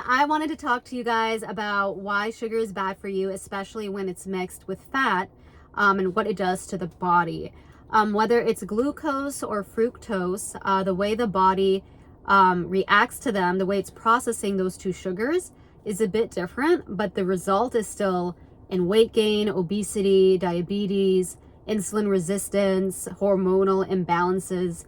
I wanted to talk to you guys about why sugar is bad for you, especially when it's mixed with fat, and what it does to the body. Whether it's glucose or fructose, the way the body reacts to them, the way it's processing those two sugars is a bit different, but the result is still in weight gain, obesity, diabetes, insulin resistance, hormonal imbalances.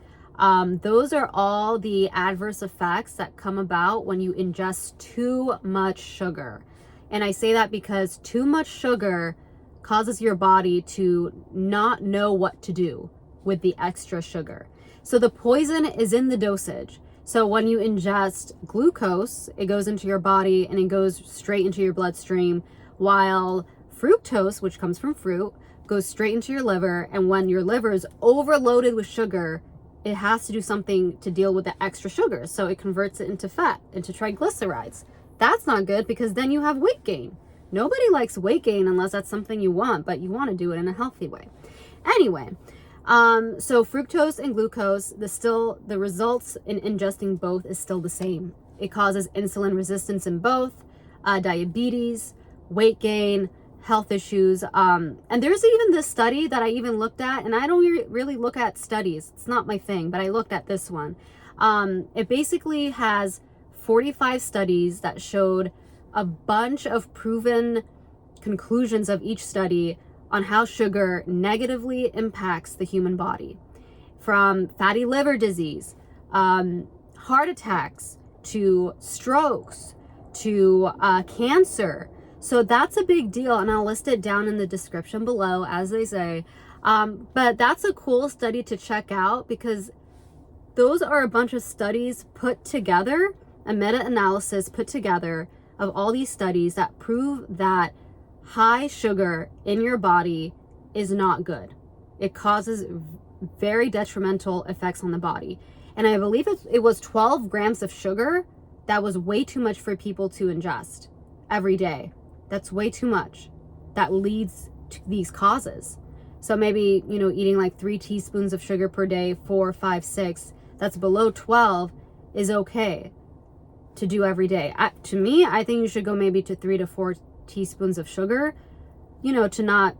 Those are all the adverse effects that come about when you ingest too much sugar. And I say that because too much sugar causes your body to not know what to do with the extra sugar. So the poison is in the dosage. So when you ingest glucose, it goes into your body and it goes straight into your bloodstream, while fructose, which comes from fruit, goes straight into your liver. And when your liver is overloaded with sugar, it has to do something to deal with the extra sugar. So it converts it into fat, into triglycerides. That's not good because then you have weight gain. Nobody likes weight gain unless that's something you want, but you want to do it in a healthy way. Anyway, so fructose and glucose, the results in ingesting both is still the same. It causes insulin resistance in both, diabetes, weight gain, health issues. And there's even this study that I even looked at, and I don't really look at studies. It's not my thing, but I looked at this one. It basically has 45 studies that showed a bunch of proven conclusions of each study on how sugar negatively impacts the human body. From fatty liver disease, heart attacks, to strokes, to cancer. So that's a big deal, and I'll list it down in the description below, as they say. But that's a cool study to check out because those are a bunch of studies put together, a meta-analysis put together of all these studies that prove that high sugar in your body is not good. It causes very detrimental effects on the body. And I believe it was 12 grams of sugar that was way too much for people to ingest every day. That's way too much. That leads to these causes. So maybe, eating like 3 teaspoons of sugar per day, 4, 5, 6, that's below 12 is okay to do every day. To me, I think you should go maybe to 3 to 4 teaspoons of sugar, to not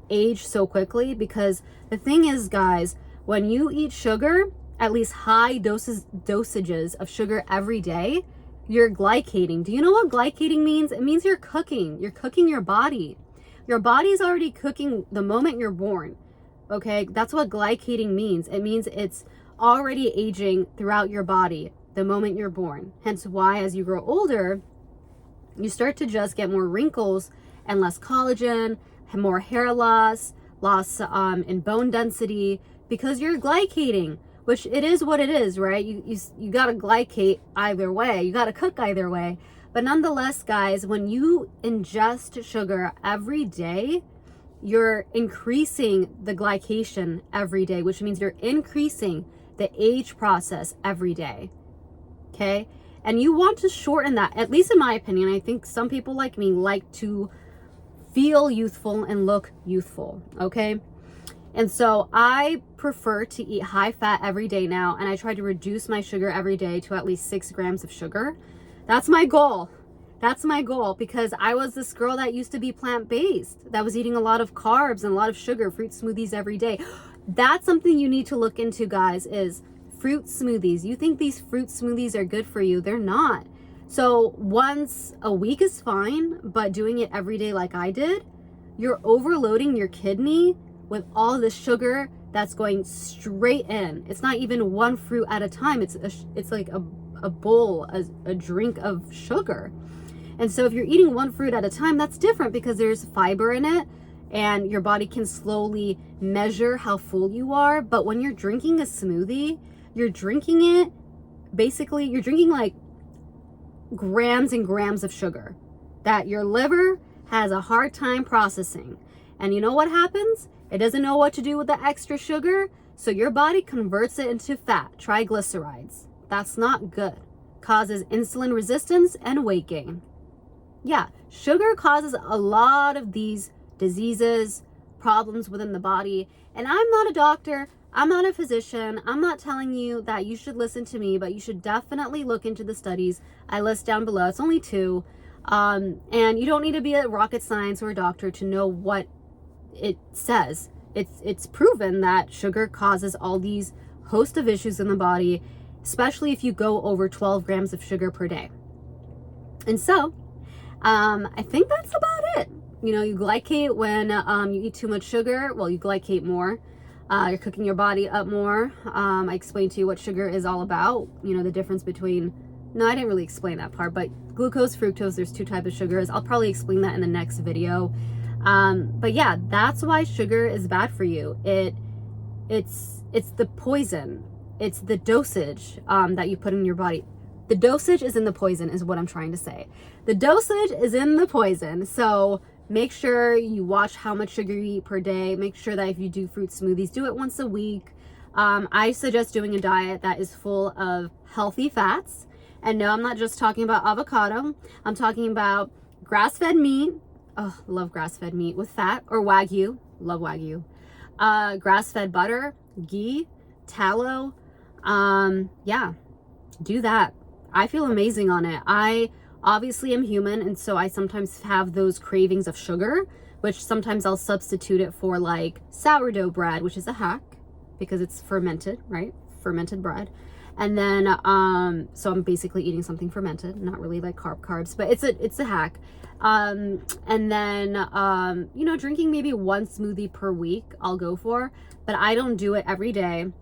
age so quickly. Because the thing is, guys, when you eat sugar, at least high dosages of sugar every day, you're glycating. Do you know what glycating means? It means you're cooking. You're cooking your body. Your body's already cooking the moment you're born. Okay, that's what glycating means. It means it's already aging throughout your body the moment you're born. Hence why as you grow older, you start to just get more wrinkles and less collagen, more hair loss in bone density, because you're glycating, which it is what it is, right? You got to glycate either way. You got to cook either way. But nonetheless, guys, when you ingest sugar every day, you're increasing the glycation every day, which means you're increasing the age process every day. Okay? And you want to shorten that, at least in my opinion. I think some people like me like to feel youthful and look youthful, okay? And so I prefer to eat high fat every day now, and I try to reduce my sugar every day to at least 6 grams of sugar. That's my goal. That's my goal, because I was this girl that used to be plant-based, that was eating a lot of carbs and a lot of sugar, fruit smoothies every day. That's something you need to look into, guys, is fruit smoothies. You think these fruit smoothies are good for you. They're not. So once a week is fine, but doing it every day like I did, you're overloading your kidney with all the sugar that's going straight in. It's not even one fruit at a time. It's like a bowl, a drink of sugar. And so if you're eating one fruit at a time, that's different because there's fiber in it and your body can slowly measure how full you are. But when you're drinking a smoothie, you're drinking like grams and grams of sugar that your liver has a hard time processing. And you know what happens? It doesn't know what to do with the extra sugar, so your body converts it into fat, triglycerides. That's not good. Causes insulin resistance and weight gain. Yeah, sugar causes a lot of these diseases, problems within the body. And I'm not a doctor, I'm not a physician, I'm not telling you that you should listen to me, but you should definitely look into the studies I list down below. It's only 2. And you don't need to be a rocket science or a doctor to know what it says. It's proven that sugar causes all these host of issues in the body, especially if you go over 12 grams of sugar per day. And so, I think that's about it. You know, you glycate when you eat too much sugar. Well, you glycate more. You're cooking your body up more. I explained to you what sugar is all about. You know, the difference between, no, I didn't really explain that part, but glucose, fructose, there's 2 types of sugars. I'll probably explain that in the next video. But yeah, that's why sugar is bad for you. It's the poison. It's the dosage that you put in your body. The dosage is in the poison is what I'm trying to say. The dosage is in the poison. So make sure you watch how much sugar you eat per day. Make sure that if you do fruit smoothies, do it once a week. I suggest doing a diet that is full of healthy fats. And no, I'm not just talking about avocado. I'm talking about grass-fed meat. Oh, love grass-fed meat with fat, or Wagyu. Love Wagyu. Grass-fed butter, ghee, tallow. Yeah, do that. I feel amazing on it. I obviously am human, and so I sometimes have those cravings of sugar, which sometimes I'll substitute it for like sourdough bread, which is a hack because it's fermented, right? Fermented bread. And then, so I'm basically eating something fermented, not really like carbs, but it's a hack. And then, you know, drinking maybe 1 smoothie per week I'll go for, but I don't do it every day.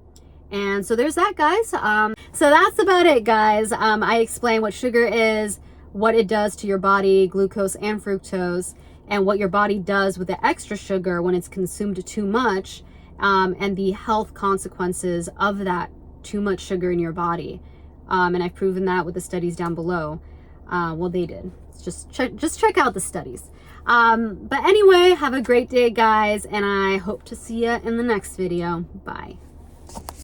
And so there's that, guys. So that's about it, guys. I explained what sugar is, what it does to your body, glucose and fructose, and what your body does with the extra sugar when it's consumed too much, and the health consequences of that too much sugar in your body. And I've proven that with the studies down below. Well, they did. Just check out the studies. But anyway, have a great day, guys, and I hope to see you in the next video. Bye.